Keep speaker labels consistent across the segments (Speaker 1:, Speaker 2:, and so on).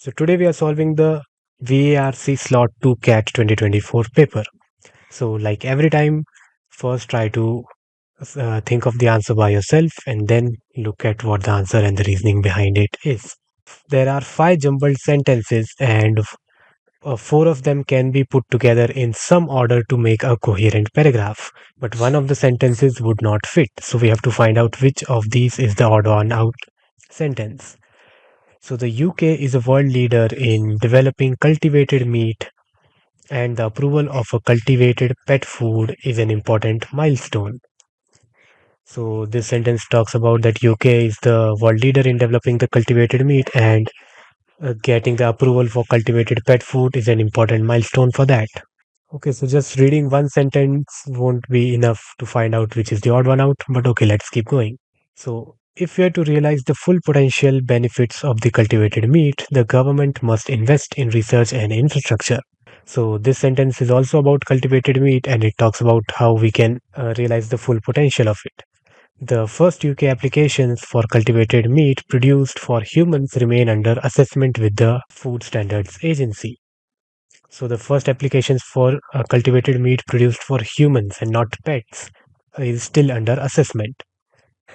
Speaker 1: So today we are solving the VARC Slot 2 CAT 2024 paper. So like every time, first try to think of the answer by yourself and then look at what the answer and the reasoning behind it is. There are five jumbled sentences and four of them can be put together in some order to make a coherent paragraph. But one of the sentences would not fit. So we have to find out which of these is the odd one out sentence. So the UK is a world leader in developing cultivated meat, and the approval of a cultivated pet food is an important milestone. So this sentence talks about that UK is the world leader in developing the cultivated meat, and getting the approval for cultivated pet food is an important milestone for that. Okay, so just reading one sentence won't be enough to find out which is the odd one out, but okay, let's keep going. So, if we are to realize the full potential benefits of the cultivated meat, the government must invest in research and infrastructure. So, this sentence is also about cultivated meat and it talks about how we can realize the full potential of it. The first UK applications for cultivated meat produced for humans remain under assessment with the Food Standards Agency. So the first applications for cultivated meat produced for humans and not pets is still under assessment.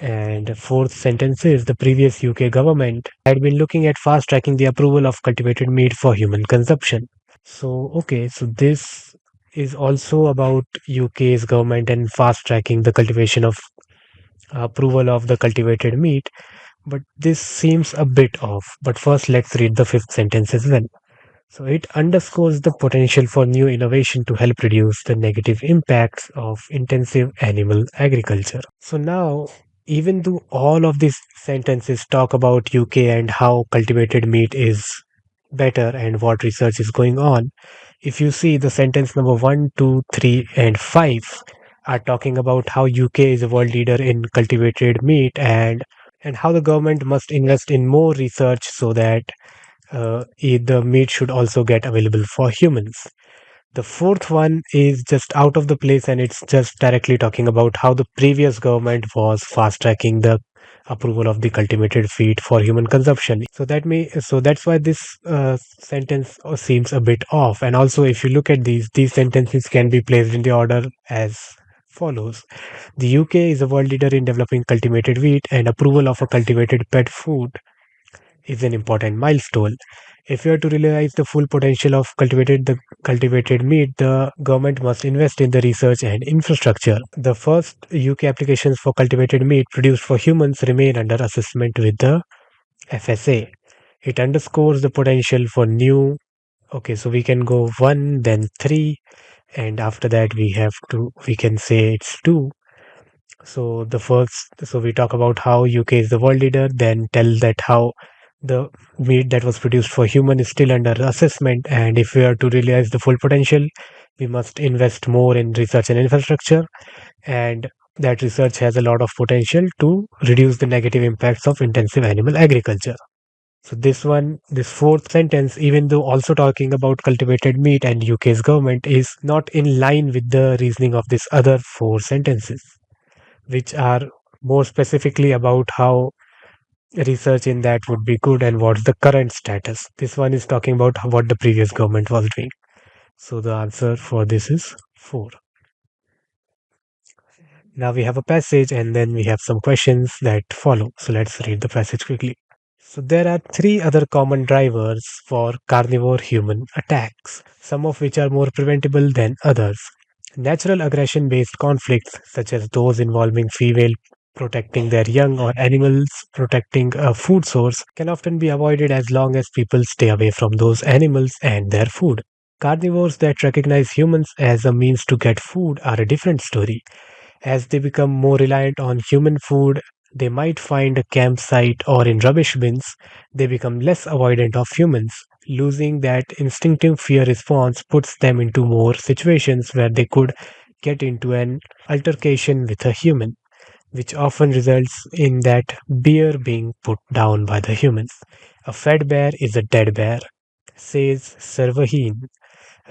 Speaker 1: And fourth sentence is the previous UK government had been looking at fast tracking the approval of cultivated meat for human consumption. So okay, so this is also about UK's government and fast tracking the cultivation of approval of the cultivated meat, but this seems a bit off. But first let's read the fifth sentence as well. So it underscores the potential for new innovation to help reduce the negative impacts of intensive animal agriculture. So now, even though all of these sentences talk about UK and how cultivated meat is better and what research is going on, if you see the sentence number 1, 2, 3, and 5 are talking about how UK is a world leader in cultivated meat and how the government must invest in more research so that the meat should also get available for humans. The fourth one is just out of the place and it's just directly talking about how the previous government was fast tracking the approval of the cultivated feed for human consumption. So that's why this sentence seems a bit off. And also, if you look at these sentences can be placed in the order as follows. The UK is a world leader in developing cultivated wheat, and approval of a cultivated pet food is an important milestone. If we are to realize the full potential of cultivated meat, the government must invest in the research and infrastructure. The first UK applications for cultivated meat produced for humans remain under assessment with the FSA. It underscores the potential for new. Okay, so we can go one, then three, and after that we can say it's two. So we talk about how UK is the world leader, then tell that how the meat that was produced for human is still under assessment, and if we are to realize the full potential, we must invest more in research and infrastructure, and that research has a lot of potential to reduce the negative impacts of intensive animal agriculture. So this fourth sentence, even though also talking about cultivated meat and UK's government, is not in line with the reasoning of these other four sentences, which are more specifically about how research in that would be good and what's the current status. This one is talking about what the previous government was doing. So the answer for this is 4. Now we have a passage and then we have some questions that follow. So let's read the passage quickly. So there are three other common drivers for carnivore human attacks, some of which are more preventable than others. Natural aggression based conflicts, such as those involving female protecting their young or animals protecting a food source, can often be avoided as long as people stay away from those animals and their food. Carnivores that recognize humans as a means to get food are a different story. As they become more reliant on human food, they might find a campsite or in rubbish bins, they become less avoidant of humans. Losing that instinctive fear response puts them into more situations where they could get into an altercation with a human, which often results in that bear being put down by the humans. A fed bear is a dead bear, says Servaheen,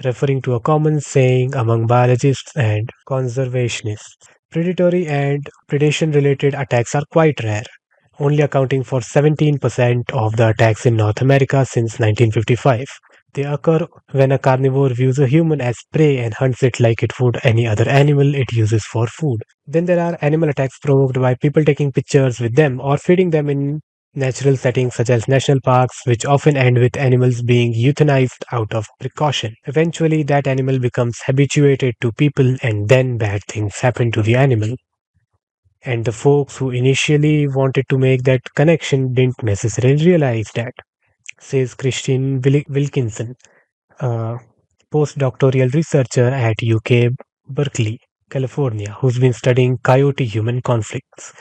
Speaker 1: referring to a common saying among biologists and conservationists. Predatory and predation related attacks are quite rare. only accounting for 17% of the attacks in North America since 1955. They occur when a carnivore views a human as prey and hunts it like it would any other animal it uses for food. Then there are animal attacks provoked by people taking pictures with them or feeding them in natural settings such as national parks, which often end with animals being euthanized out of precaution. Eventually, that animal becomes habituated to people, and then bad things happen to the animal. And the folks who initially wanted to make that connection didn't necessarily realize that, says Christine Wilkinson, a postdoctoral researcher at UK Berkeley, California, who's been studying coyote-human conflicts.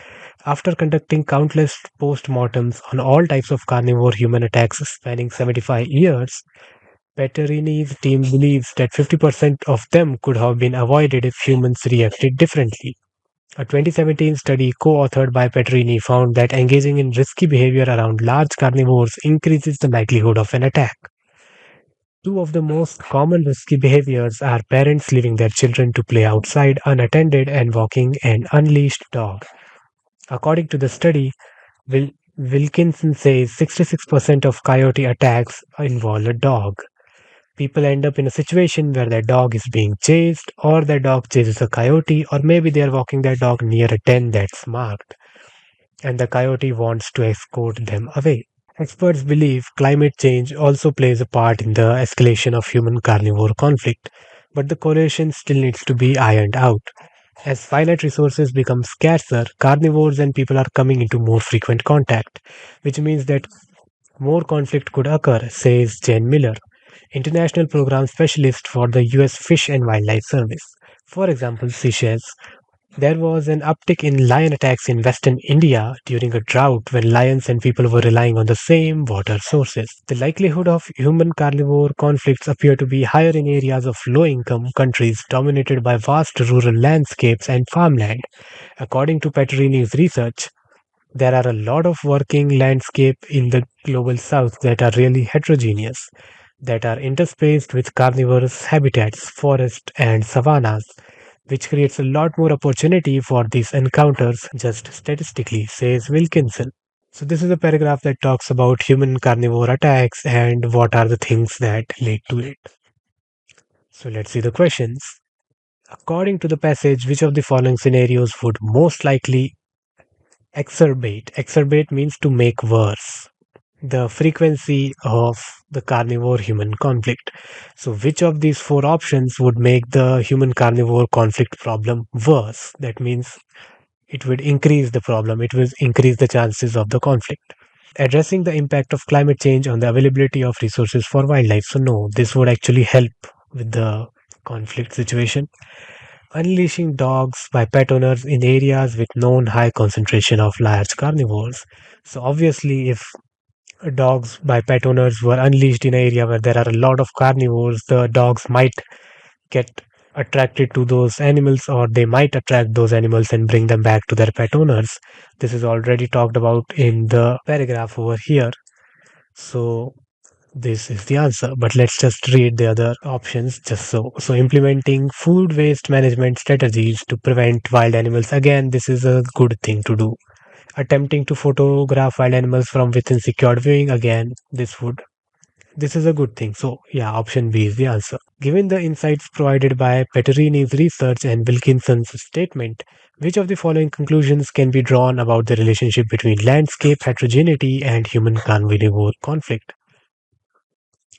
Speaker 1: After conducting countless postmortems on all types of carnivore-human attacks spanning 75 years, Petterini's team believes that 50% of them could have been avoided if humans reacted differently. A 2017 study co-authored by Petrini found that engaging in risky behavior around large carnivores increases the likelihood of an attack. Two of the most common risky behaviors are parents leaving their children to play outside unattended and walking an unleashed dog. According to the study, Wilkinson says 66% of coyote attacks involve a dog. People end up in a situation where their dog is being chased, or their dog chases a coyote, or maybe they are walking their dog near a den that's marked, and the coyote wants to escort them away. Experts believe climate change also plays a part in the escalation of human carnivore conflict, but the correlation still needs to be ironed out. As finite resources become scarcer, carnivores and people are coming into more frequent contact, which means that more conflict could occur, says Jen Miller, International Program Specialist for the US Fish and Wildlife Service. For example, Seychelles. There was an uptick in lion attacks in western India during a drought when lions and people were relying on the same water sources. The likelihood of human carnivore conflicts appear to be higher in areas of low income countries dominated by vast rural landscapes and farmland. According to Petterini's research, there are a lot of working landscape in the global south that are really heterogeneous, that are interspaced with carnivorous habitats, forests, and savannas, which creates a lot more opportunity for these encounters just statistically, says Wilkinson. So, this is a paragraph that talks about human carnivore attacks and what are the things that lead to it. So, let's see the questions. According to the passage, which of the following scenarios would most likely exacerbate? Exacerbate means to make worse the frequency of the carnivore human conflict. So, which of these four options would make the human carnivore conflict problem worse? That means it would increase the problem, it will increase the chances of the conflict. Addressing the impact of climate change on the availability of resources for wildlife. So, no, this would actually help with the conflict situation. Unleashing dogs by pet owners in areas with known high concentration of large carnivores. So, obviously, if dogs by pet owners were unleashed in an area where there are a lot of carnivores, the dogs might get attracted to those animals or they might attract those animals and bring them back to their pet owners. This is already talked about in the paragraph over here. So this is the answer, but let's just read the other options just so implementing food waste management strategies to prevent wild animals. Again, this is a good thing to do. Attempting to photograph wild animals from within secured viewing, again, this is a good thing. So yeah, option B is the answer. Given the insights provided by Petterini's research and Wilkinson's statement, which of the following conclusions can be drawn about the relationship between landscape heterogeneity and human carnivore conflict?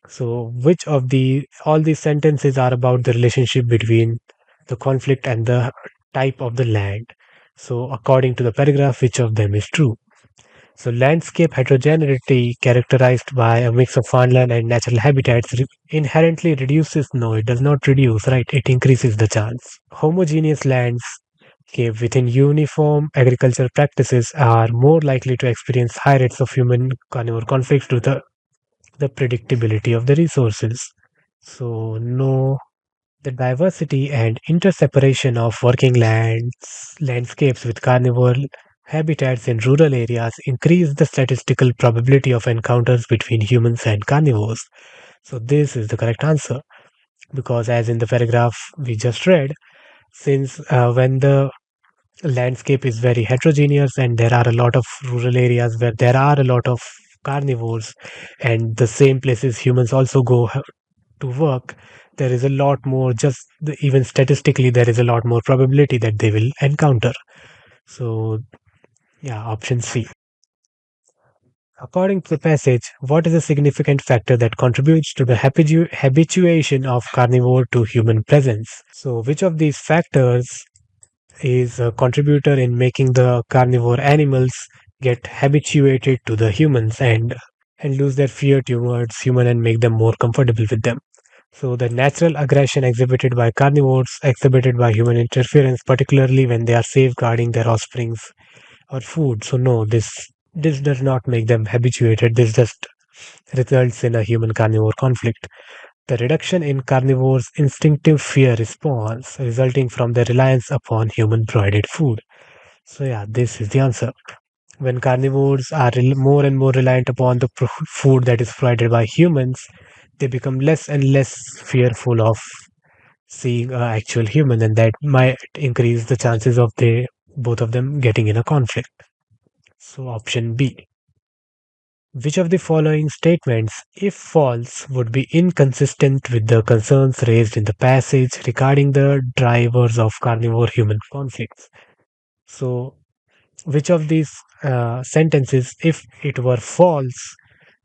Speaker 1: So which of the all these sentences are about the relationship between the conflict and the type of the land? So according to the paragraph, which of them is true? So, landscape heterogeneity, characterized by a mix of farmland and natural habitats, inherently reduces. No, it does not reduce, right? It increases the chance. Homogeneous landscape within uniform agricultural practices are more likely to experience high rates of human carnivore conflicts due to the predictability of the resources. So, no, the diversity and interseparation of working landscapes with carnivore habitats in rural areas increase the statistical probability of encounters between humans and carnivores. So, this is the correct answer because, as in the paragraph we just read, since when the landscape is very heterogeneous, and there are a lot of rural areas where there are a lot of carnivores, and the same places humans also go to work. There is a lot more, even statistically, there is a lot more probability that they will encounter. So, yeah, option C. According to the passage, what is a significant factor that contributes to the habituation of carnivore to human presence? So, which of these factors is a contributor in making the carnivore animals get habituated to the humans and lose their fear towards human and make them more comfortable with them? So, the natural aggression exhibited by carnivores exhibited by human interference, particularly when they are safeguarding their offsprings or food. So no, this does not make them habituated. This just results in a human carnivore conflict. The reduction in carnivores' instinctive fear response resulting from their reliance upon human provided food. So yeah, this is the answer. When carnivores are more and more reliant upon the food that is provided by humans, they become less and less fearful of seeing an actual human, and that might increase the chances of they both of them getting in a conflict. So option B. Which of the following statements, if false, would be inconsistent with the concerns raised in the passage regarding the drivers of carnivore human conflicts? So, which of these sentences, if it were false,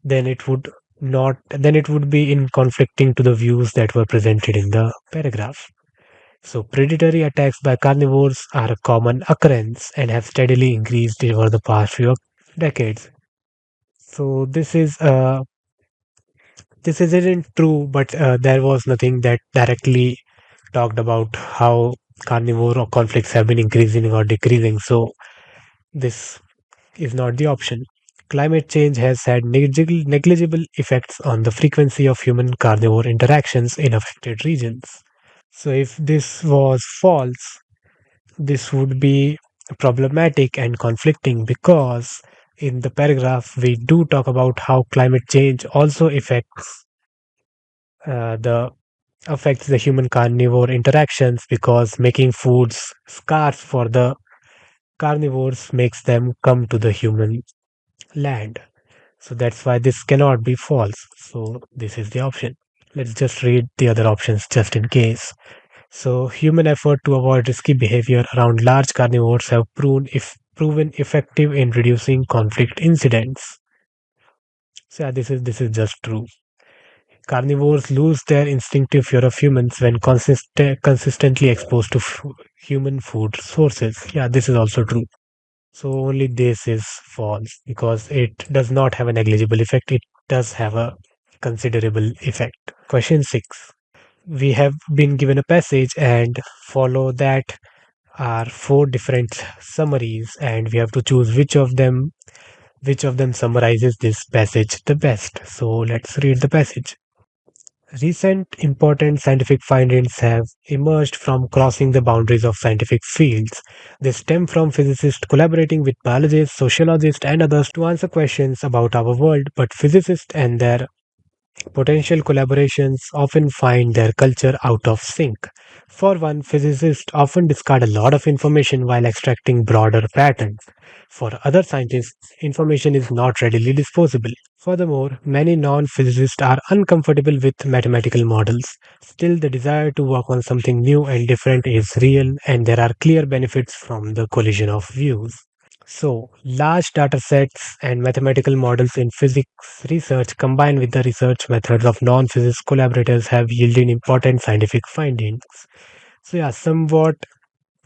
Speaker 1: then it would then it would be in conflicting to the views that were presented in the paragraph. So, predatory attacks by carnivores are a common occurrence and have steadily increased over the past few decades. So, this isn't true, but there was nothing that directly talked about how carnivore or conflicts have been increasing or decreasing. So this is not the option. Climate change has had negligible effects on the frequency of human carnivore interactions in affected regions. So if this was false, this would be problematic and conflicting because in the paragraph we do talk about how climate change also the affects the human carnivore interactions, because making foods scarce for the carnivores makes them come to the human land. So that's why this cannot be false. So this is the option. Let's just read the other options just in case. So human effort to avoid risky behavior around large carnivores have proven effective in reducing conflict incidents. So yeah, this is just true. Carnivores lose their instinctive fear of humans when consistently exposed to human food sources. Yeah, this is also true. So only this is false because it does not have a negligible effect. It does have a considerable effect. Question 6. We have been given a passage, and follow that are four different summaries, and we have to choose which of them summarizes this passage the best. So let's read the passage. Recent important scientific findings have emerged from crossing the boundaries of scientific fields. They stem from physicists collaborating with biologists, sociologists, and others to answer questions about our world, but physicists and their potential collaborations often find their culture out of sync. For one, physicists often discard a lot of information while extracting broader patterns. For other scientists, information is not readily disposable. Furthermore, many non physicists are uncomfortable with mathematical models. Still, the desire to work on something new and different is real, and there are clear benefits from the collision of views. So, large data sets and mathematical models in physics research combined with the research methods of non physics collaborators have yielded important scientific findings. So, yeah, somewhat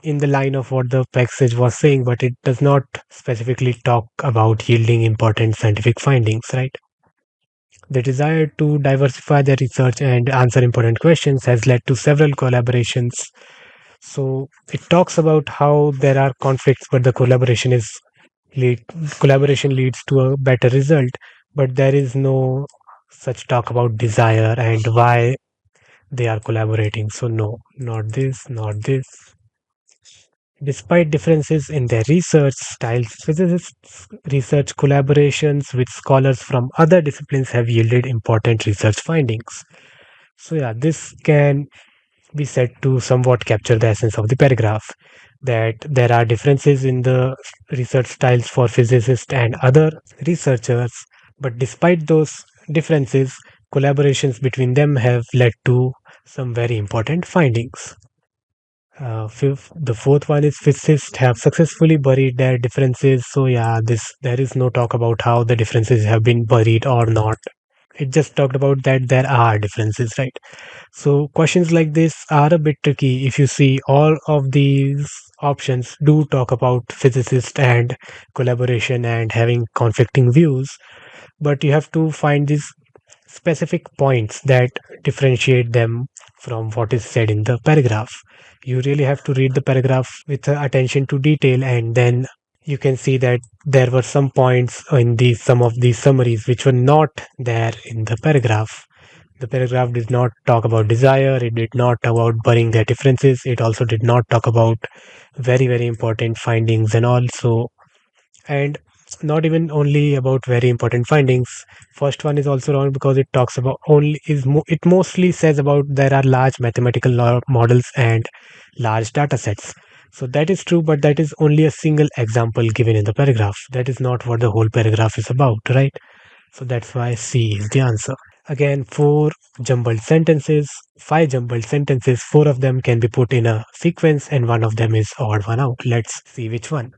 Speaker 1: in the line of what the passage was saying, but it does not specifically talk about yielding important scientific findings, right? The desire to diversify their research and answer important questions has led to several collaborations. So, it talks about how there are conflicts, but the lead, collaboration leads to a better result, but there is no such talk about desire and why they are collaborating. So no, not this, not this. Despite differences in their research styles, physicists research collaborations with scholars from other disciplines have yielded important research findings. So yeah, this can be said to somewhat capture the essence of the paragraph. that there are differences in the research styles for physicists and other researchers, but despite those differences, collaborations between them have led to some very important findings. The fourth one is physicists have successfully buried their differences. So yeah, this there is no talk about how the differences have been buried or not. It just talked about that there are differences, right? So questions like this are a bit tricky. If you see all of these options do talk about physicists and collaboration and having conflicting views, but you have to find these specific points that differentiate them from what is said in the paragraph. You really have to read the paragraph with attention to detail, and then you can see that there were some points in these some of these summaries which were not there in the paragraph. The paragraph did not talk about desire, it did not talk about burying their differences, it also did not talk about very, very important findings and all. So, and not even only about very important findings. First one is also wrong because it talks about only it mostly says about there are large mathematical models and large data sets. So that is true, but that is only a single example given in the paragraph. That is not what the whole paragraph is about, right? So that's why C is the answer. Again, five jumbled sentences, four of them can be put in a sequence and one of them is odd one out. Let's see which one.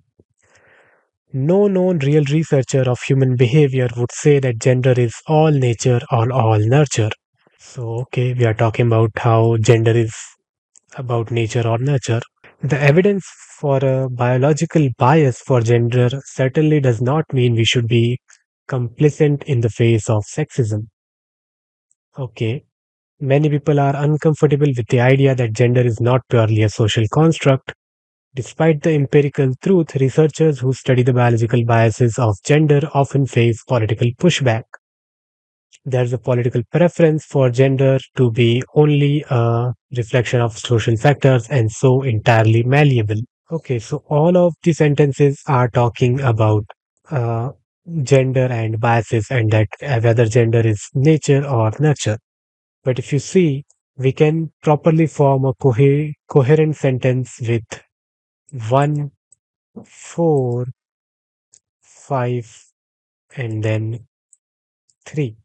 Speaker 1: No known real researcher of human behavior would say that gender is all nature or all nurture. So, okay, we are talking about how gender is about nature or nurture. The evidence for a biological bias for gender certainly does not mean we should be complicit in the face of sexism. Okay, many people are uncomfortable with the idea that gender is not purely a social construct. Despite the empirical truth, researchers who study the biological biases of gender often face political pushback. There's a political preference for gender to be only a reflection of social factors and so entirely malleable. Okay, so all of the sentences are talking about uh, gender and biases and that whether gender is nature or nurture. But if you see, we can properly form a coherent sentence with one, four, five, and then three,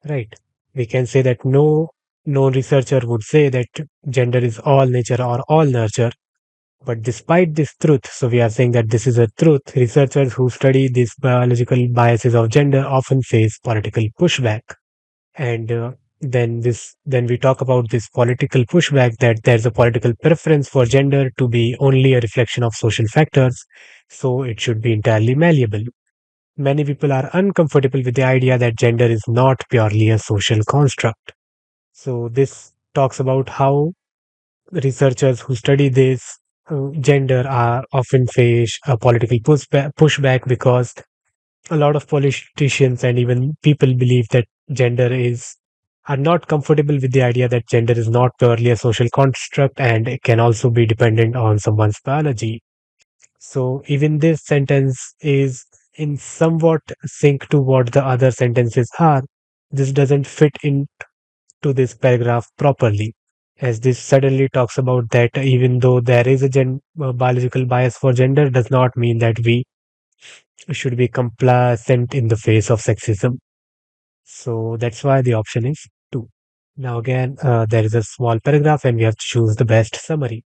Speaker 1: right? We can say that no known researcher would say that gender is all nature or all nurture. But despite this truth, so we are saying that this is a truth, researchers who study these biological biases of gender often face political pushback. And then we talk about this political pushback that there's a political preference for gender to be only a reflection of social factors, so it should be entirely malleable. Many people are uncomfortable with the idea that gender is not purely a social construct. So this talks about how researchers who study this gender are often face a political pushback because a lot of politicians and even people believe that gender is are not comfortable with the idea that gender is not purely a social construct and it can also be dependent on someone's biology. So even this sentence is in somewhat sync to what the other sentences are. This doesn't fit into this paragraph properly, as this suddenly talks about that even though there is a biological bias for gender, does not mean that we should be complacent in the face of sexism. So that's why the option is 2. Now again, there is a small paragraph and we have to choose the best summary.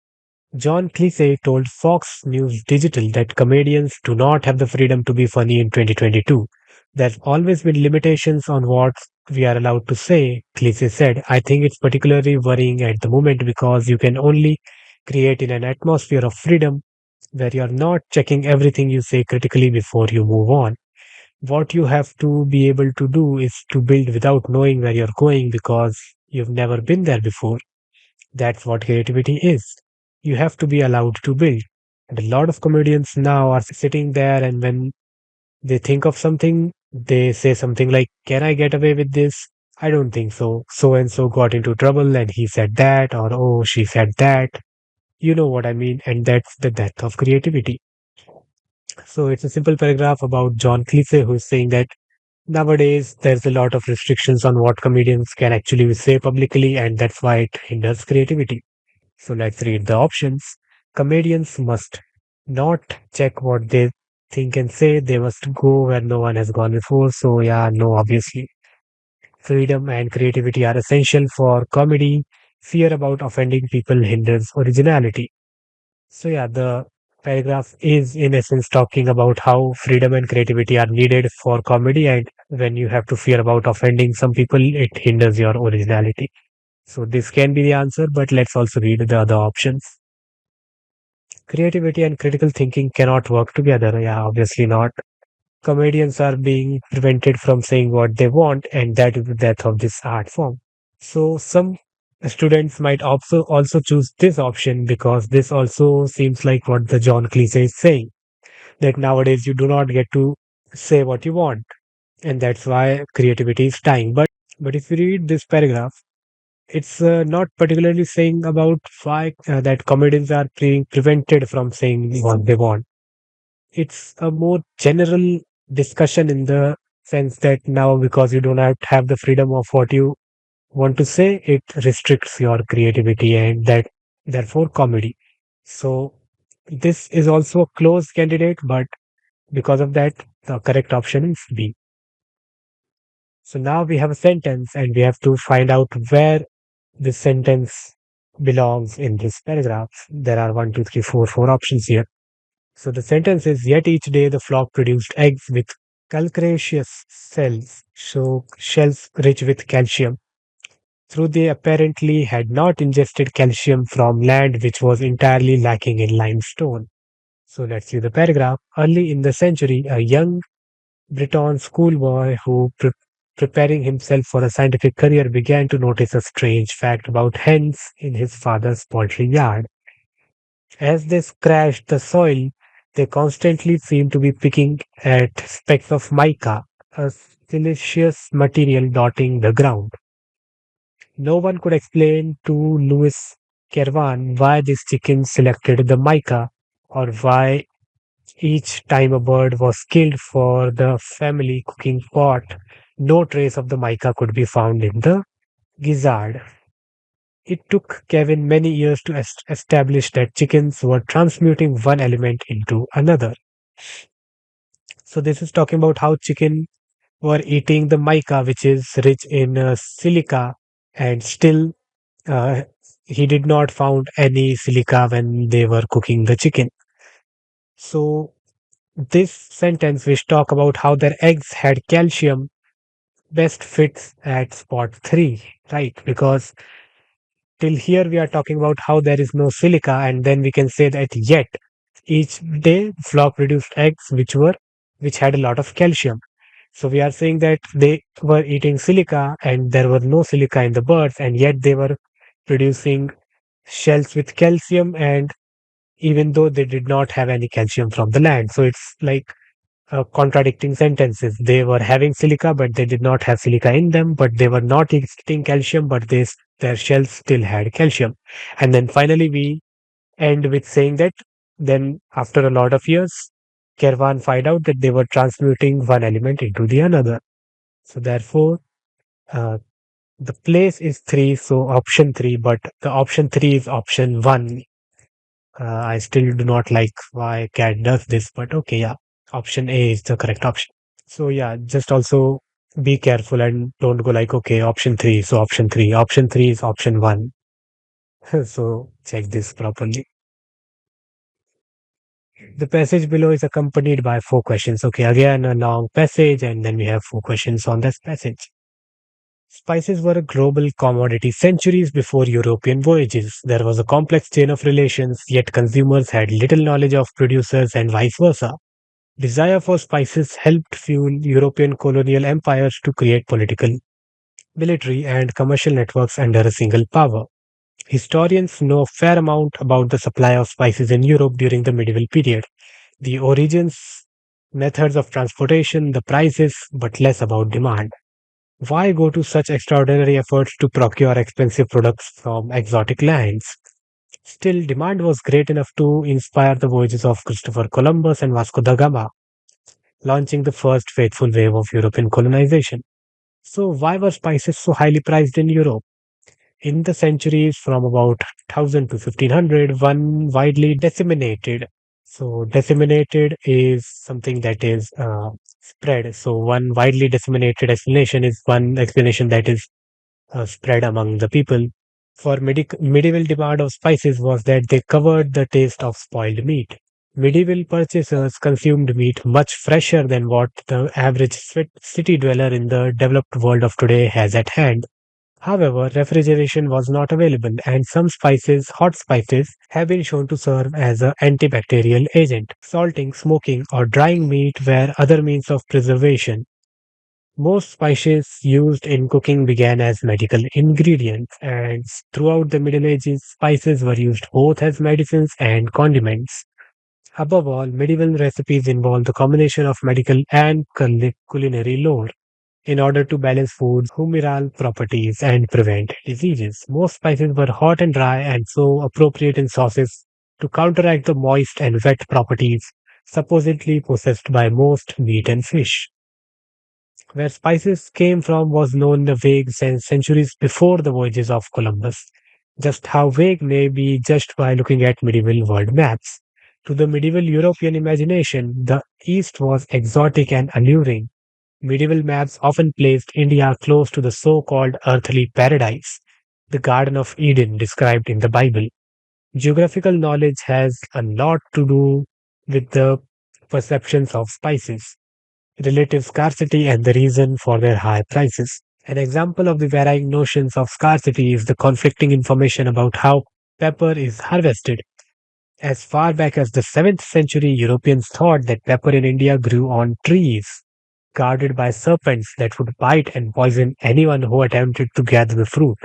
Speaker 1: John Cleese told Fox News Digital that comedians do not have the freedom to be funny in 2022. There's always been limitations on what we are allowed to say, Cleese said. I think it's particularly worrying at the moment because you can only create in an atmosphere of freedom where you're not checking everything you say critically before you move on. What you have to be able to do is to build without knowing where you're going because you've never been there before. That's what creativity is. You have to be allowed to build. And a lot of comedians now are sitting there, and when they think of something, they say something like, can I get away with this? I don't think so. So and so got into trouble and he said that, or oh, she said that. You know what I mean? And that's the death of creativity. So it's a simple paragraph about John Cleese who is saying that nowadays there's a lot of restrictions on what comedians can actually say publicly, and that's why it hinders creativity. So let's read the options. comedians must not check what they think and say. They must go where no one has gone before. So, yeah, no, obviously. Freedom and creativity are essential for comedy. Fear about offending people hinders originality. So, yeah, the paragraph is in essence talking about how freedom and creativity are needed for comedy, and when you have to fear about offending some people, it hinders your originality. So, this can be the answer, but let's also read the other options. Creativity and critical thinking cannot work together. Yeah, obviously not. Comedians are being prevented from saying what they want, and that is the death of this art form. So some students might also choose this option because this also seems like what the John Cleese is saying, that nowadays you do not get to say what you want, and that's why creativity is dying. But if you read this paragraph, it's not particularly saying about why that comedians are being prevented from saying what they want. It's a more general discussion in the sense that now because you do not have the freedom of what you want to say, it restricts your creativity and that therefore comedy. So this is also a close candidate, but because of that, the correct option is B. So now we have a sentence and we have to find out where this sentence belongs in this paragraph. There are one, two, three, four options here. So the sentence is, yet each day the flock produced eggs with calcareous cells, so shells rich with calcium. Through they apparently had not ingested calcium from land which was entirely lacking in limestone. So let's see the paragraph. Early in the century, a young Breton schoolboy who preparing himself for a scientific career began to notice a strange fact about hens in his father's poultry yard. As they scratched the soil, they constantly seemed to be picking at specks of mica, a siliceous material dotting the ground. No one could explain to Louis Kervan why these chickens selected the mica or why each time a bird was killed for the family cooking pot, no trace of the mica could be found in the gizzard. It took Kevin many years to establish that chickens were transmuting one element into another. So this is talking about how chicken were eating the mica, which is rich in silica, and still uh, he did not found any silica when they were cooking the chicken. So this sentence, which talk about how their eggs had calcium, best fits at spot three, right? Because till here we are talking about how there is no silica, and then we can say that yet each day flock produced eggs which had a lot of calcium. So we are saying that they were eating silica and there were no silica in the birds, and yet they were producing shells with calcium, and even though they did not have any calcium from the land. So it's like contradicting sentences. They were having silica, but they did not have silica in them, but they were not eating calcium, but their shells still had calcium. And then finally, we end with saying that then after a lot of years, Kervan find out that they were transmuting one element into the another. So therefore, uh, the place is three, so option three, but the option three is option one. I still do not like why cat does this, but okay, yeah. Option A is the correct option. So yeah, just also be careful and don't go like, okay, option three. So option three. Option three is option one. So check this properly. The passage below is accompanied by four questions. Okay, again a long passage, and then we have four questions on this passage. Spices were a global commodity centuries before European voyages. There was a complex chain of relations, yet consumers had little knowledge of producers and vice versa. Desire for spices helped fuel European colonial empires to create political, military, and commercial networks under a single power. Historians know a fair amount about the supply of spices in Europe during the medieval period, the origins, methods of transportation, the prices, but less about demand. Why go to such extraordinary efforts to procure expensive products from exotic lands? Still, demand was great enough to inspire the voyages of Christopher Columbus and Vasco da Gama, launching the first faithful wave of European colonization. So, why were spices so highly priced in Europe? In the centuries from about 1000 to 1500, one widely disseminated. So, disseminated is something that is spread. So, one widely disseminated explanation is one explanation that is spread among the people. For medieval demand of spices was that they covered the taste of spoiled meat. Medieval purchasers consumed meat much fresher than what the average city dweller in the developed world of today has at hand. However, refrigeration was not available, and some spices, hot spices, have been shown to serve as an antibacterial agent. Salting, smoking, or drying meat were other means of preservation. Most spices used in cooking began as medical ingredients, and throughout the Middle Ages, spices were used both as medicines and condiments. Above all, medieval recipes involved the combination of medical and culinary lore in order to balance food's humoral properties and prevent diseases. Most spices were hot and dry and so appropriate in sauces to counteract the moist and wet properties supposedly possessed by most meat and fish. Where spices came from was known in the vague sense centuries before the voyages of Columbus. Just how vague may be just by looking at medieval world maps. To the medieval European imagination, the East was exotic and alluring. Medieval maps often placed India close to the so called earthly paradise, the Garden of Eden described in the Bible. Geographical knowledge has a lot to do with the perceptions of spices, relative scarcity, and the reason for their high prices. An example of the varying notions of scarcity is the conflicting information about how pepper is harvested. As far back as the 7th century, Europeans thought that pepper in India grew on trees, guarded by serpents that would bite and poison anyone who attempted to gather the fruit.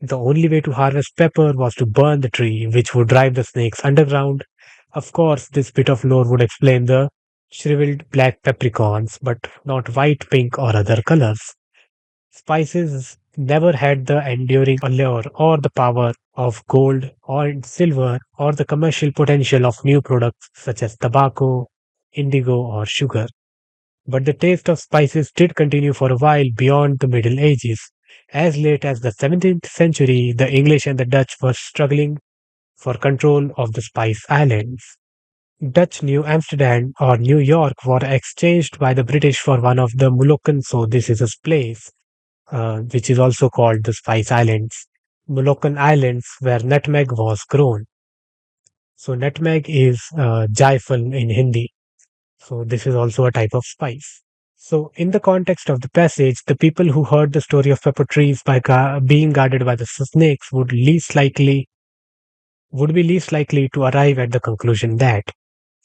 Speaker 1: The only way to harvest pepper was to burn the tree, which would drive the snakes underground. Of course, this bit of lore would explain the shriveled black peppercorns, but not white, pink, or other colors. Spices never had the enduring allure or the power of gold or silver or the commercial potential of new products such as tobacco, indigo, or sugar. But the taste of spices did continue for a while beyond the Middle Ages. As late as the 17th century, the English and the Dutch were struggling for control of the Spice Islands. Dutch New Amsterdam or New York were exchanged by the British for one of the Moluccan, so this is a place which is also called the Spice Islands. Moluccan Islands where nutmeg was grown. So nutmeg is jaifal in Hindi. So this is also a type of spice. So in the context of the passage, the people who heard the story of pepper trees by being guarded by the snakes would be least likely to arrive at the conclusion that.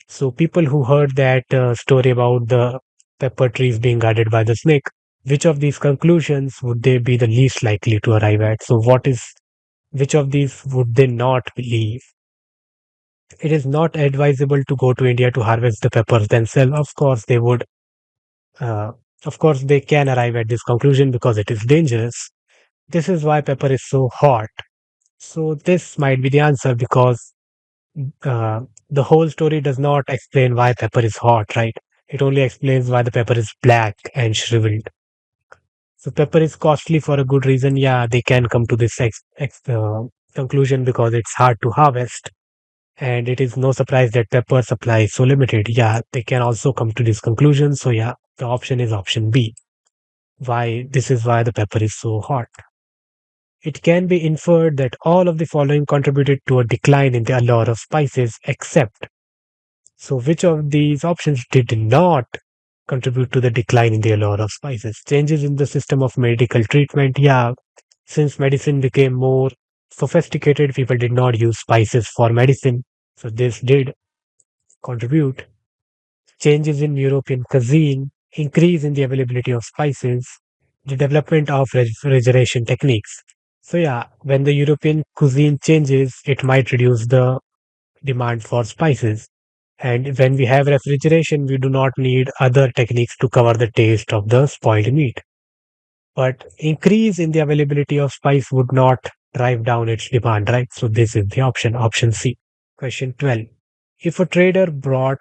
Speaker 1: So people who heard that story about the pepper trees being guarded by the snake, which of these conclusions would they be the least likely to arrive at? So which of these would they not believe? It is not advisable to go to India to harvest the peppers themselves. Uh, of course, they can arrive at this conclusion because it is dangerous. This is why pepper is so hot. So this might be the answer because uh, the whole story does not explain why pepper is hot, right? It only explains why the pepper is black and shriveled. So pepper is costly for a good reason. Yeah, they can come to this conclusion because it's hard to harvest. And it is no surprise that pepper supply is so limited. Yeah, they can also come to this conclusion. So yeah, the option is option B. Why this is why the pepper is so hot. It can be inferred that all of the following contributed to a decline in the allure of spices except. So which of these options did not contribute to the decline in the allure of spices? Changes in the system of medical treatment. Yeah, since medicine became more sophisticated, people did not use spices for medicine. So this did contribute. Changes in European cuisine, increase in the availability of spices, the development of refrigeration techniques. So yeah, when the European cuisine changes, it might reduce the demand for spices. And when we have refrigeration, we do not need other techniques to cover the taste of the spoiled meat. But increase in the availability of spice would not drive down its demand, right? So this is the option C. Question 12. If a trader brought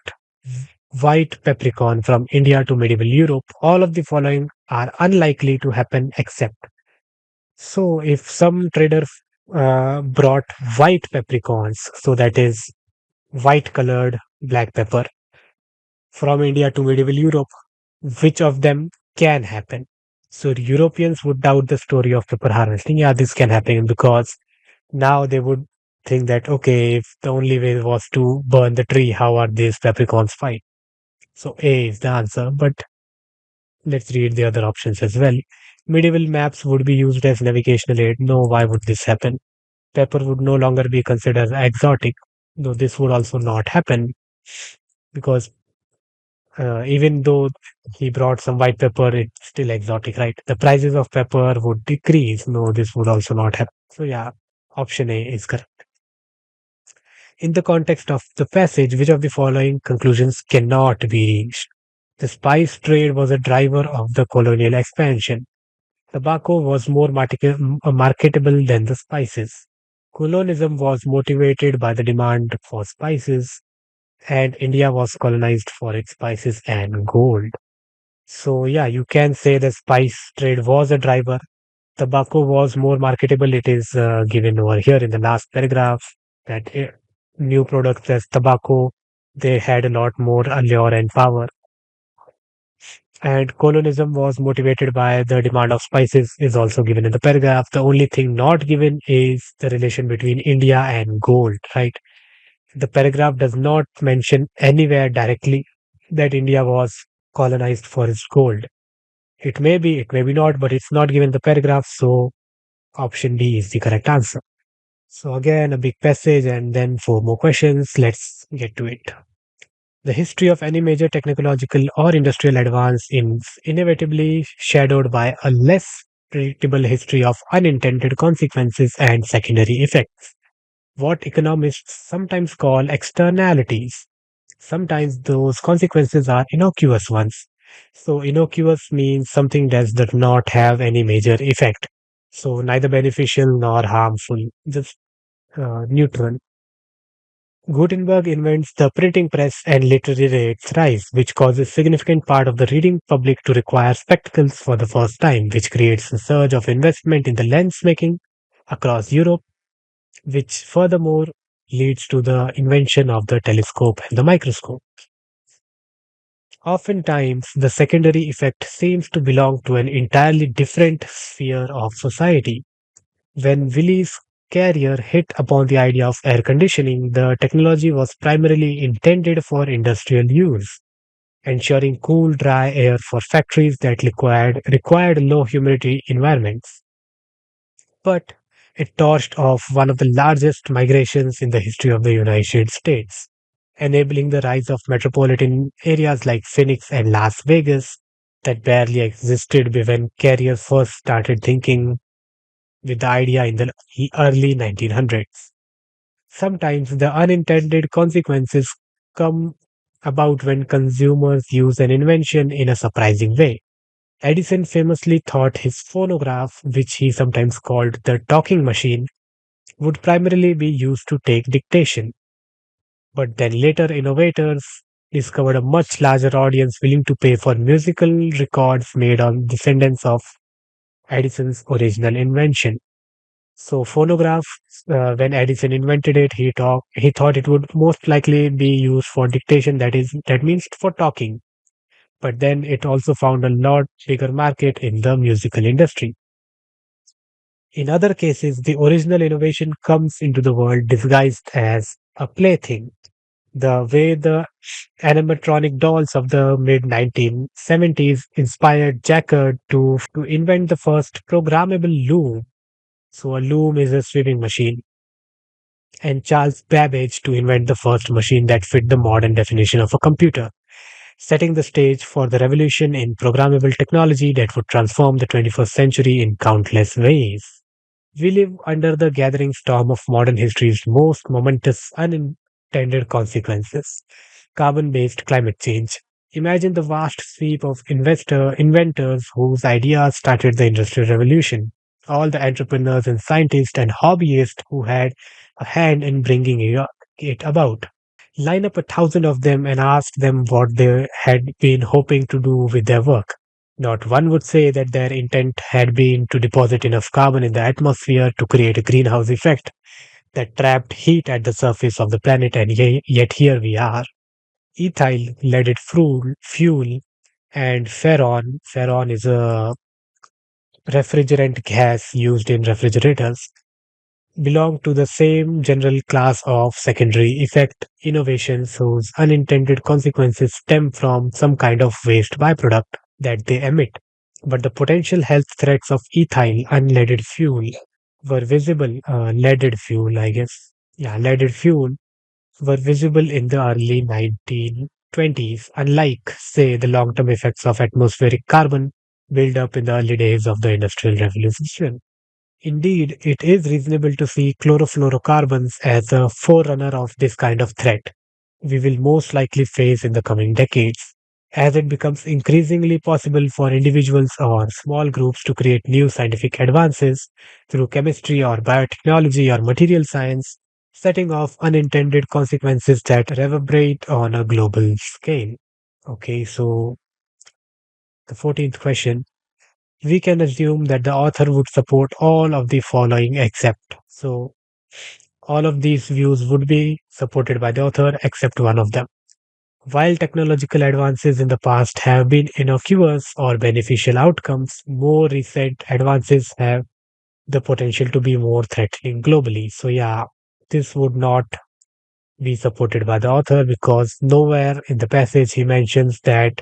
Speaker 1: white peppercorn from India to medieval Europe, all of the following are unlikely to happen except. So if some trader brought white peppercorns, so that is white colored black pepper from India to medieval Europe, which of them can happen? So Europeans would doubt the story of pepper harvesting. Yeah, this can happen because now they would think that, okay, if the only way was to burn the tree, how are these peppercorns fine? So A is the answer, but let's read the other options as well. Medieval maps would be used as navigational aid. No, why would this happen? Pepper would no longer be considered exotic, though this would also not happen because even though he brought some white pepper, it's still exotic, right? The prices of pepper would decrease. No, this would also not happen. So, yeah, option A is correct. In the context of the passage, which of the following conclusions cannot be reached? The spice trade was a driver of the colonial expansion. Tobacco was more marketable than the spices. Colonialism was motivated by the demand for spices, and India was colonized for its spices and gold. So, yeah, you can say the spice trade was a driver. Tobacco was more marketable. It is given over here in the last paragraph that new products as tobacco, they had a lot more allure and power. And colonialism was motivated by the demand of spices is also given in the paragraph. The only thing not given is the relation between India and gold, right? The paragraph does not mention anywhere directly that India was colonized for its gold. It may be not, but it's not given the paragraph, so option D is the correct answer. So again, a big passage and then four more questions. Let's get to it. The history of any major technological or industrial advance is inevitably shadowed by a less predictable history of unintended consequences and secondary effects, what economists sometimes call externalities. Sometimes those consequences are innocuous ones. So, innocuous means something that does not have any major effect. So, neither beneficial nor harmful, just neutral. Gutenberg invents the printing press and literary rates rise, which causes significant part of the reading public to require spectacles for the first time, which creates a surge of investment in the lens making across Europe, which furthermore leads to the invention of the telescope and the microscope. Oftentimes, the secondary effect seems to belong to an entirely different sphere of society. When Willy's Carrier hit upon the idea of air conditioning, the technology was primarily intended for industrial use, ensuring cool, dry air for factories that required low humidity environments. But it torched off one of the largest migrations in the history of the United States, enabling the rise of metropolitan areas like Phoenix and Las Vegas that barely existed when Carrier first started thinking with the idea in the early 1900s. Sometimes the unintended consequences come about when consumers use an invention in a surprising way. Edison famously thought his phonograph, which he sometimes called the talking machine, would primarily be used to take dictation. But then later innovators discovered a much larger audience willing to pay for musical records made on descendants of Edison's original invention. So phonograph, when Edison invented it, he thought it would most likely be used for dictation. That means for talking. But then it also found a lot bigger market in the musical industry. In other cases, the original innovation comes into the world disguised as a plaything. The way the animatronic dolls of the mid 1970s inspired Jacquard to invent the first programmable loom. So a loom is a sewing machine, and Charles Babbage to invent the first machine that fit the modern definition of a computer, setting the stage for the revolution in programmable technology that would transform the 21st century in countless ways. We live under the gathering storm of modern history's most momentous unintended consequences, carbon based climate change. Imagine the vast sweep of inventors whose ideas started the Industrial Revolution, all the entrepreneurs and scientists and hobbyists who had a hand in bringing it about. Line up 1,000 of them and ask them what they had been hoping to do with their work. Not one would say that their intent had been to deposit enough carbon in the atmosphere to create a greenhouse effect that trapped heat at the surface of the planet, and yet here we are. Ethyl, leaded fuel, and ferron. Ferron is a refrigerant gas used in refrigerators, belong to the same general class of secondary effect innovations whose unintended consequences stem from some kind of waste byproduct that they emit. But the potential health threats of ethyl unleaded fuel were visible, leaded fuel, I guess. Yeah, leaded fuel were visible in the early 1920s, unlike, say, the long term effects of atmospheric carbon build-up in the early days of the Industrial Revolution. Indeed, it is reasonable to see chlorofluorocarbons as a forerunner of this kind of threat we will most likely face in the coming decades, as it becomes increasingly possible for individuals or small groups to create new scientific advances through chemistry or biotechnology or material science, setting off unintended consequences that reverberate on a global scale. Okay, so the 14th question, we can assume that the author would support all of the following except. So, all of these views would be supported by the author except one of them. While technological advances in the past have been innocuous or beneficial outcomes, more recent advances have the potential to be more threatening globally. So, yeah, this would not be supported by the author because nowhere in the passage he mentions that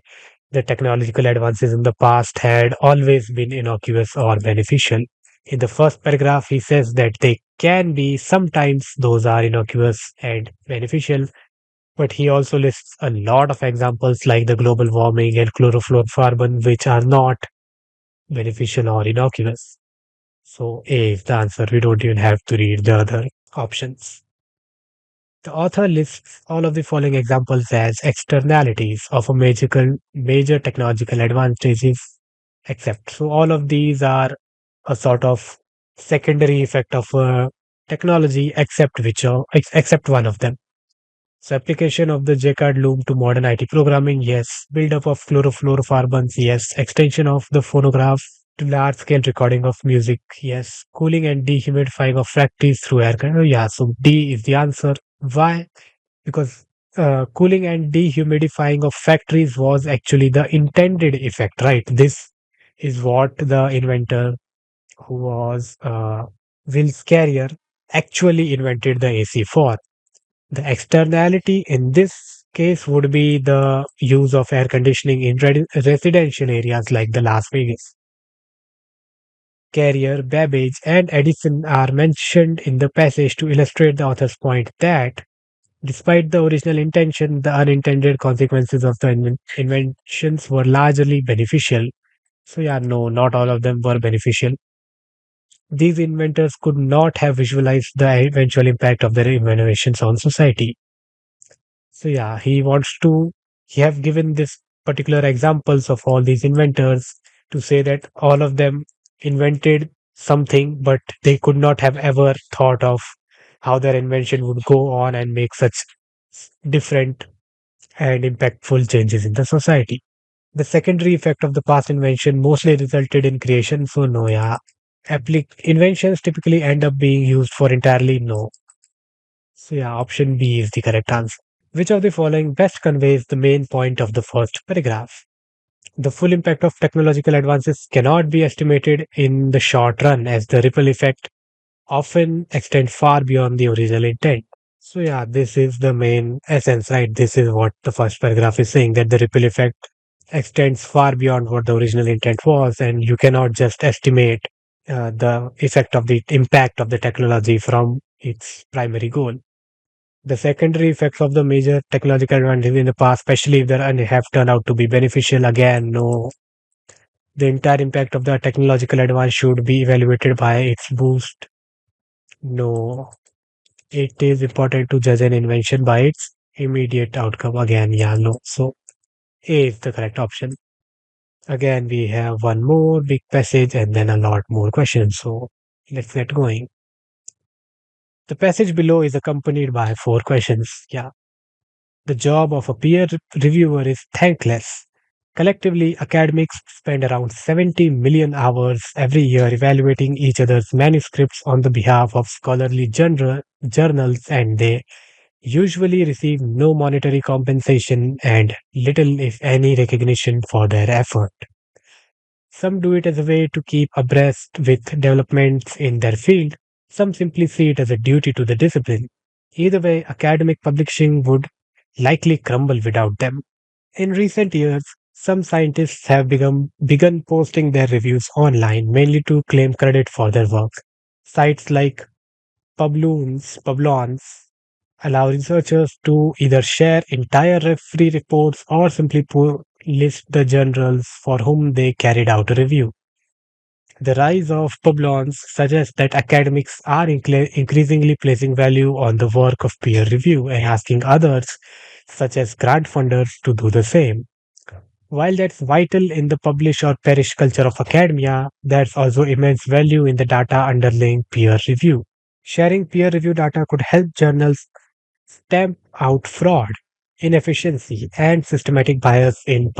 Speaker 1: the technological advances in the past had always been innocuous or beneficial. In the first paragraph, he says that they can be, sometimes those are innocuous and beneficial, but he also lists a lot of examples like the global warming and chlorofluorocarbon, which are not beneficial or innocuous. So, A is the answer. We don't even have to read the other options. The author lists all of the following examples as externalities of a major technological advantages, except. So, all of these are a sort of secondary effect of a technology, except one of them. So, application of the Jacquard loom to modern IT programming, yes. Buildup of chlorofluorocarbons, yes. Extension of the phonograph to large scale recording of music, yes. Cooling and dehumidifying of factories through air. Yeah, so D is the answer. Why? Because cooling and dehumidifying of factories was actually the intended effect, right? This is what the inventor, who was Wills Carrier, actually invented the AC for. The externality in this case would be the use of air conditioning in residential areas like the Las Vegas. Carrier, Babbage, and Edison are mentioned in the passage to illustrate the author's point that despite the original intention, the unintended consequences of the inventions were largely beneficial. So, yeah, no, not all of them were beneficial. These inventors could not have visualized the eventual impact of their innovations on society. So, yeah, he have given this particular examples of all these inventors to say that all of them invented something, but they could not have ever thought of how their invention would go on and make such different and impactful changes in the society. The secondary effect of the past invention mostly resulted in creation, so no, yeah. Inventions typically end up being used for entirely no. So, yeah, option B is the correct answer. Which of the following best conveys the main point of the first paragraph? The full impact of technological advances cannot be estimated in the short run, as the ripple effect often extends far beyond the original intent. So, yeah, this is the main essence, right? This is what the first paragraph is saying, that the ripple effect extends far beyond what the original intent was, and you cannot just estimate the effect of the impact of the technology from its primary goal. The secondary effects of the major technological advances in the past, especially if they have turned out to be beneficial, again, no. The entire impact of the technological advance should be evaluated by its boost. No. It is important to judge an invention by its immediate outcome. Again, yeah, no. So A is the correct option. Again, we have one more big passage and then a lot more questions. So let's get going. The passage below is accompanied by four questions. Yeah. The job of a peer reviewer is thankless. Collectively, academics spend around 70 million hours every year evaluating each other's manuscripts on the behalf of scholarly journals, and they usually receive no monetary compensation and little, if any, recognition for their effort. Some do it as a way to keep abreast with developments in their field. Some simply see it as a duty to the discipline. Either way, academic publishing would likely crumble without them. In recent years, some scientists have begun posting their reviews online mainly to claim credit for their work. Sites like Publons allow researchers to either share entire free reports or simply list the journals for whom they carried out a review. The rise of Publons suggests that academics are increasingly placing value on the work of peer review and asking others, such as grant funders, to do the same. While that's vital in the publish or perish culture of academia, there's also immense value in the data underlying peer review. Sharing peer review data could help journals stamp out fraud, inefficiency, and systematic bias in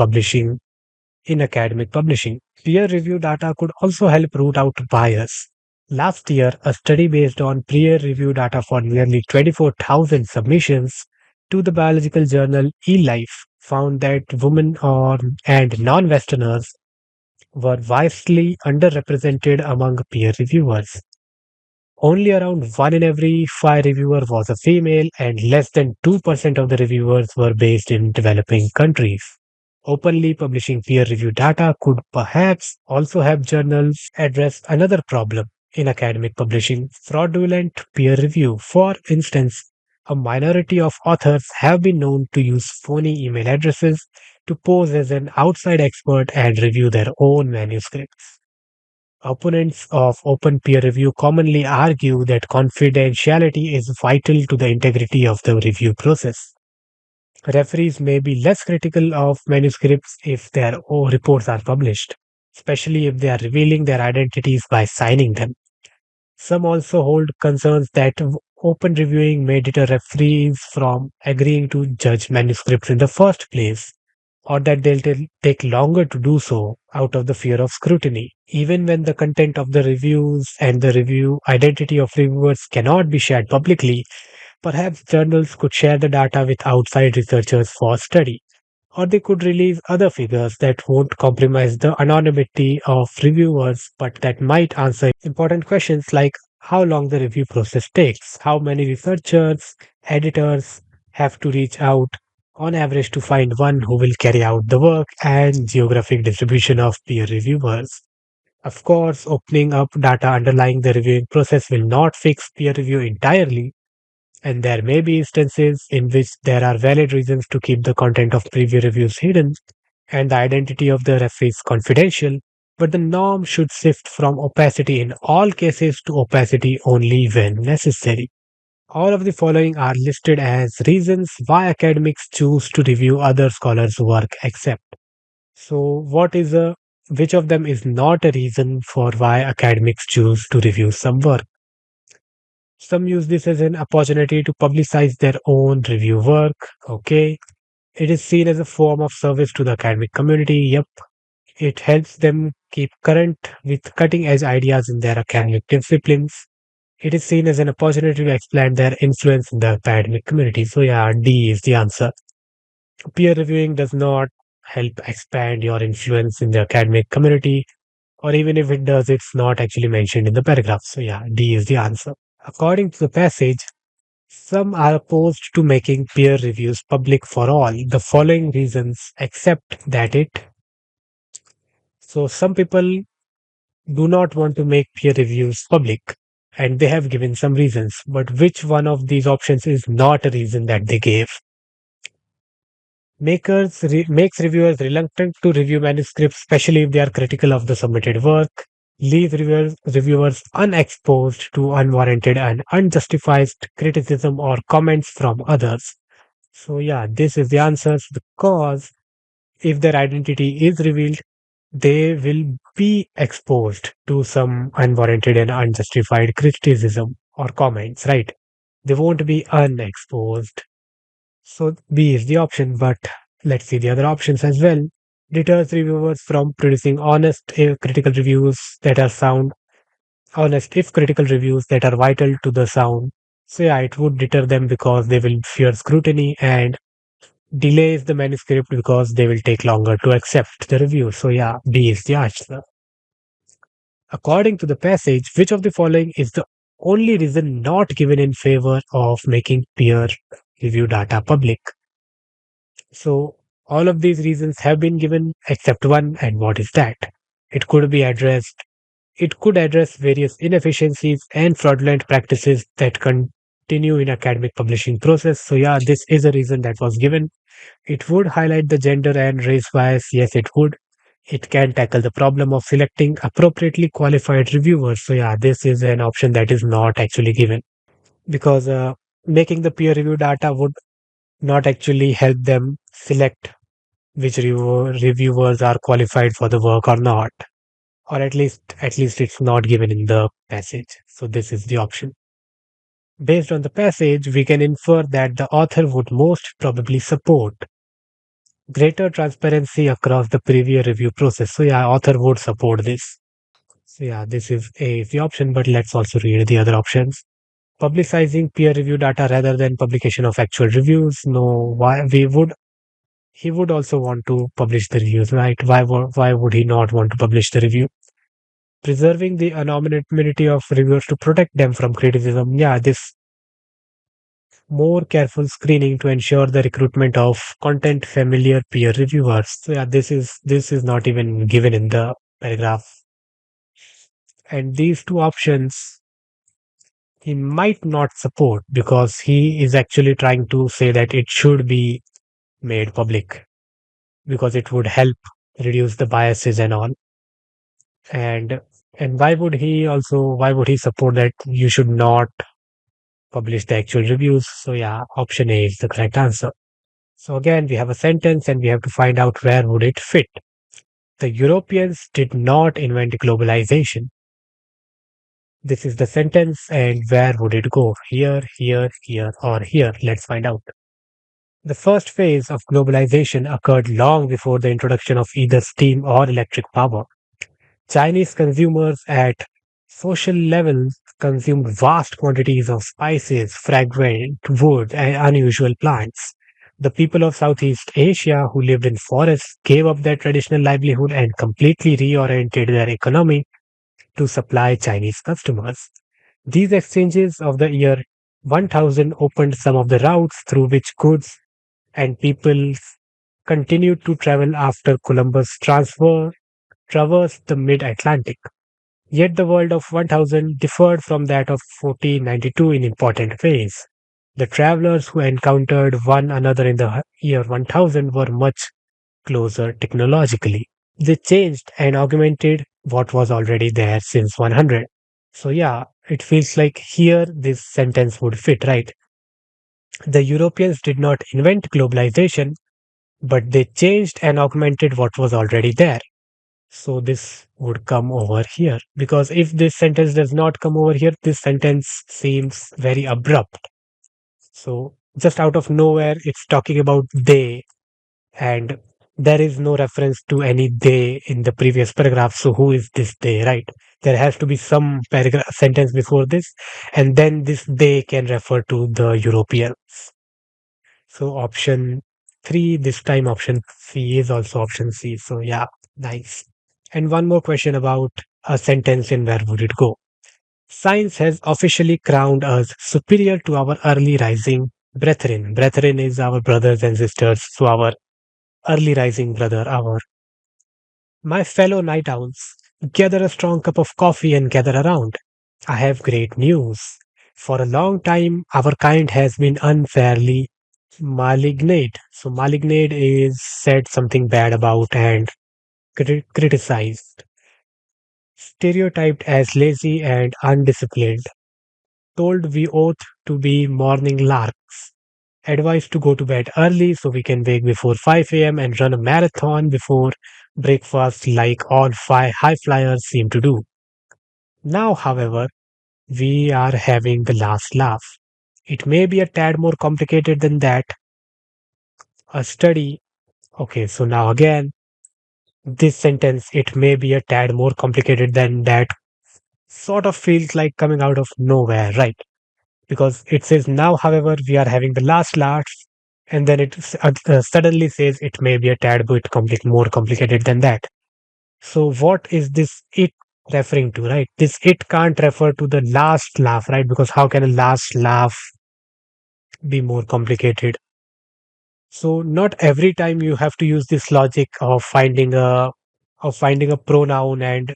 Speaker 1: academic publishing. Peer review data could also help root out bias. Last year, a study based on peer review data for nearly 24,000 submissions to the biological journal eLife found that women and non Westerners were vastly underrepresented among peer reviewers. Only around 1 in every 5 reviewer was a female, and less than 2% of the reviewers were based in developing countries. Openly publishing peer review data could perhaps also help journals address another problem in academic publishing: fraudulent peer review. For instance, a minority of authors have been known to use phony email addresses to pose as an outside expert and review their own manuscripts. Opponents of open peer review commonly argue that confidentiality is vital to the integrity of the review process. Referees may be less critical of manuscripts if their own reports are published, especially if they are revealing their identities by signing them. Some also hold concerns that open reviewing may deter referees from agreeing to judge manuscripts in the first place, or that they'll take longer to do so out of the fear of scrutiny. Even when the content of the reviews and the review identity of reviewers cannot be shared publicly, perhaps journals could share the data with outside researchers for study. Or they could release other figures that won't compromise the anonymity of reviewers, but that might answer important questions like how long the review process takes, how many researchers, editors have to reach out on average to find one who will carry out the work, and geographic distribution of peer reviewers. Of course, opening up data underlying the reviewing process will not fix peer review entirely, and there may be instances in which there are valid reasons to keep the content of preview reviews hidden and the identity of the referees confidential, but the norm should shift from opacity in all cases to opacity only when necessary. All of the following are listed as reasons why academics choose to review other scholars' work except. So, which of them is not a reason for why academics choose to review some work? Some use this as an opportunity to publicize their own review work. Okay. It is seen as a form of service to the academic community. Yep. It helps them keep current with cutting edge ideas in their academic disciplines. It is seen as an opportunity to expand their influence in the academic community. So, yeah, D is the answer. Peer reviewing does not help expand your influence in the academic community, or even if it does, it's not actually mentioned in the paragraph. So, yeah, D is the answer. According to the passage, some are opposed to making peer reviews public for all. The following reasons accept that it. So, some people do not want to make peer reviews public, and they have given some reasons. But which one of these options is not a reason that they gave? Makes reviewers reluctant to review manuscripts, especially if they are critical of the submitted work. Leave reviewers unexposed to unwarranted and unjustified criticism or comments from others. So, yeah, this is the answers because if their identity is revealed, they will be exposed to some unwarranted and unjustified criticism or comments, right? They won't be unexposed. So, B is the option, but let's see the other options as well. deters reviewers from producing honest critical reviews that are sound, honest if critical reviews that are vital to the sound. So yeah, it would deter them because they will fear scrutiny, and delays the manuscript because they will take longer to accept the review. So yeah, B is the answer. According to the passage, which of the following is the only reason not given in favor of making peer review data public? So all of these reasons have been given except one, and what is that? It could be addressed. It could address various inefficiencies and fraudulent practices that continue in academic publishing process. So yeah, this is a reason that was given. It would highlight the gender and race bias. Yes, it would. It can tackle the problem of selecting appropriately qualified reviewers. So yeah, this is an option that is not actually given because making the peer review data would not actually help them select which reviewers are qualified for the work or not, or at least it's not given in the passage. So this is the option. Based on the passage, we can infer that the author would most probably support greater transparency across the preview review process. So yeah, author would support this. So yeah, this is a the option, but let's also read the other options. Publicizing peer review data rather than publication of actual reviews. No, why we would he would also want to publish the reviews, right? Why would he not want to publish the review? Preserving the anonymity of reviewers to protect them from criticism. Yeah, this more careful screening to ensure the recruitment of content familiar peer reviewers. So yeah, this is not even given in the paragraph. And these two options he might not support because he is actually trying to say that it should be made public because it would help reduce the biases and all. And and why would he support that you should not publish the actual reviews? So yeah, option A is the correct answer. So again, we have a sentence and we have to find out where would it fit. The Europeans did not invent globalization. This is the sentence, and where would it go? Here, here, here, or here? Let's find out. The first phase of globalization occurred long before the introduction of either steam or electric power. Chinese consumers at social levels consumed vast quantities of spices, fragrant wood, and unusual plants. The people of Southeast Asia who lived in forests gave up their traditional livelihood and completely reoriented their economy to supply Chinese customers. These exchanges of the year 1000 opened some of the routes through which goods and people continued to travel after Columbus traversed the mid Atlantic. Yet the world of 1000 differed from that of 1492 in important ways. The travelers who encountered one another in the year 1000 were much closer technologically. They changed and augmented what was already there since 100. So, yeah, it feels like here this sentence would fit, right? The Europeans did not invent globalization, but they changed and augmented what was already there. So this would come over here because if this sentence does not come over here, this sentence seems very abrupt. So just out of nowhere, it's talking about they, and there is no reference to any they in the previous paragraph. So who is this they, right? There has to be some paragraph sentence before this, and then this they can refer to the Europeans. So option three, this time option C is also option C. So yeah, nice. And one more question about a sentence in where would it go? Science has officially crowned us superior to our early rising brethren. Brethren is our brothers and sisters. So our early rising brother, our my fellow night owls. Gather a strong cup of coffee and gather around. I have great news. For a long time, our kind has been unfairly malignate. So malignate is said something bad about and criticized, stereotyped as lazy and undisciplined, told we ought to be morning larks, advised to go to bed early so we can wake before 5 a.m. and run a marathon before breakfast like all high flyers seem to do. Now, however, we are having the last laugh. It may be a tad more complicated than that. A study. Okay, so now again, this sentence, it may be a tad more complicated than that, sort of feels like coming out of nowhere, right? Because it says now, however, we are having the last laugh, and then it suddenly says it may be a tad bit more complicated than that. So, what is this it referring to, right? This it can't refer to the last laugh, right? Because how can a last laugh be more complicated? So, not every time you have to use this logic of finding a pronoun and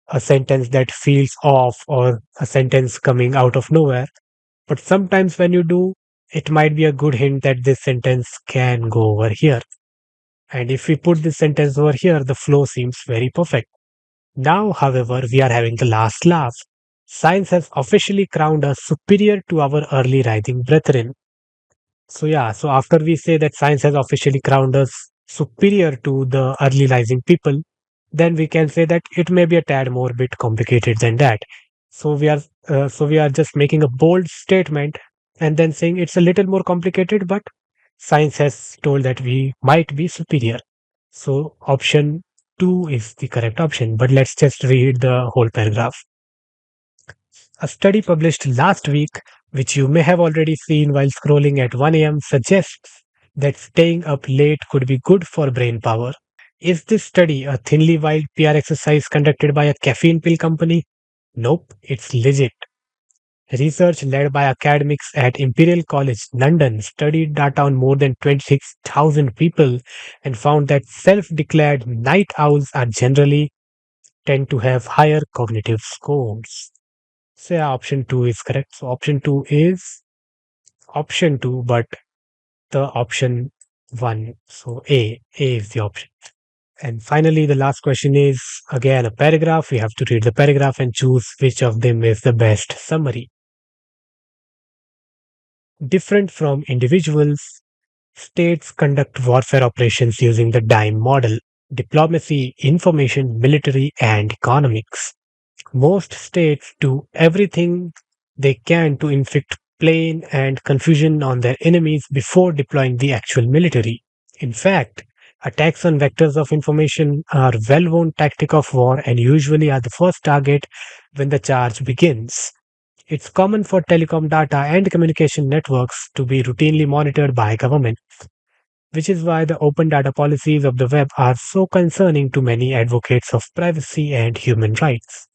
Speaker 1: a sentence that feels off or a sentence coming out of nowhere. But sometimes when you do, it might be a good hint that this sentence can go over here. And if we put this sentence over here, the flow seems very perfect. Now, however, we are having the last laugh. Science has officially crowned us superior to our early rising brethren. So, yeah, so after we say that science has officially crowned us superior to the early rising people, then we can say that it may be a tad more bit complicated than that. So we are just making a bold statement and then saying it's a little more complicated, but science has told that we might be superior. So option two is the correct option. But let's just read the whole paragraph. A study published last week, which you may have already seen while scrolling at 1 a.m., suggests that staying up late could be good for brain power. Is this study a thinly veiled PR exercise conducted by a caffeine pill company? Nope, it's legit. Research led by academics at Imperial College London studied data on more than 26,000 people and found that self declared night owls are generally tend to have higher cognitive scores. So yeah, option two is correct. So option two is option two, but the option one. So A is the option. And finally, the last question is again a paragraph. We have to read the paragraph and choose which of them is the best summary. Different from individuals, states conduct warfare operations using the DIME model: diplomacy, information, military, and economics. Most states do everything they can to inflict pain and confusion on their enemies before deploying the actual military. In fact, attacks on vectors of information are well-known tactic of war and usually are the first target when the charge begins. It's common for telecom data and communication networks to be routinely monitored by government, which is why the open data policies of the web are so concerning to many advocates of privacy and human rights.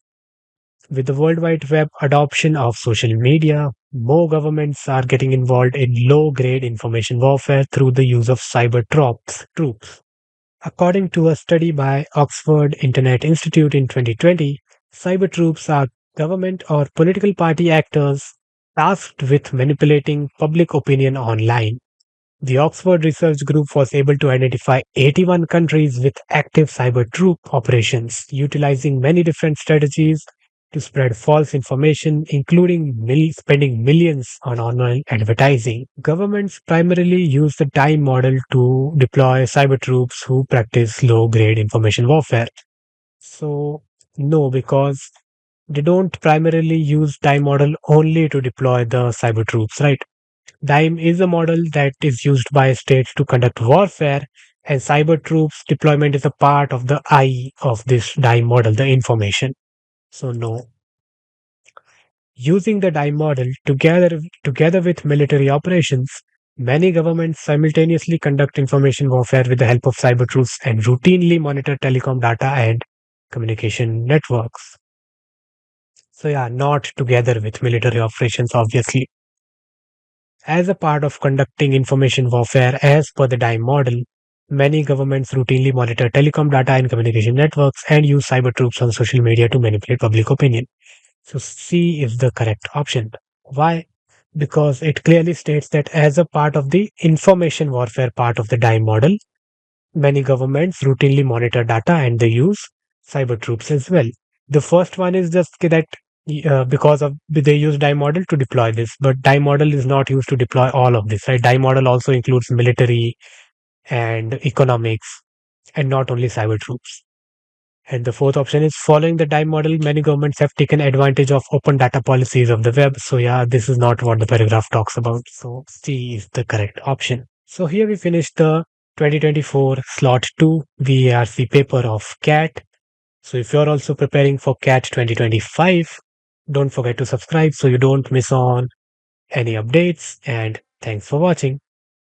Speaker 1: With the World Wide Web adoption of social media, more governments are getting involved in low grade information warfare through the use of troops. According to a study by Oxford Internet Institute in 2020, cyber troops are government or political party actors tasked with manipulating public opinion online. The Oxford Research Group was able to identify 81 countries with active cyber troop operations, utilizing many different strategies to spread false information, including spending millions on online advertising. Governments primarily use the time model to deploy cyber troops who practice low grade information warfare. So, no, because they don't primarily use time model only to deploy the cyber troops, right? DIME is a model that is used by states to conduct warfare, and cyber troops deployment is a part of the I of this DIME model, the information. So, no. Using the DIME model together with military operations, many governments simultaneously conduct information warfare with the help of cyber troops and routinely monitor telecom data and communication networks. So, yeah, not together with military operations, obviously. As a part of conducting information warfare as per the DIME model, many governments routinely monitor telecom data and communication networks and use cyber troops on social media to manipulate public opinion. So C is the correct option. Why? Because it clearly states that as a part of the information warfare part of the DIME model, many governments routinely monitor data and they use cyber troops as well. The first one is just that because of they use DIME model to deploy this, but DIME model is not used to deploy all of this. Right? DIME model also includes military and economics, and not only cyber troops. And the fourth option is following the DIME model, many governments have taken advantage of open data policies of the web. So yeah, this is not what the paragraph talks about. So C is the correct option. So here we finish the 2024 Slot 2 VARC paper of CAT. So if you're also preparing for CAT 2025, don't forget to subscribe so you don't miss on any updates, and thanks for watching.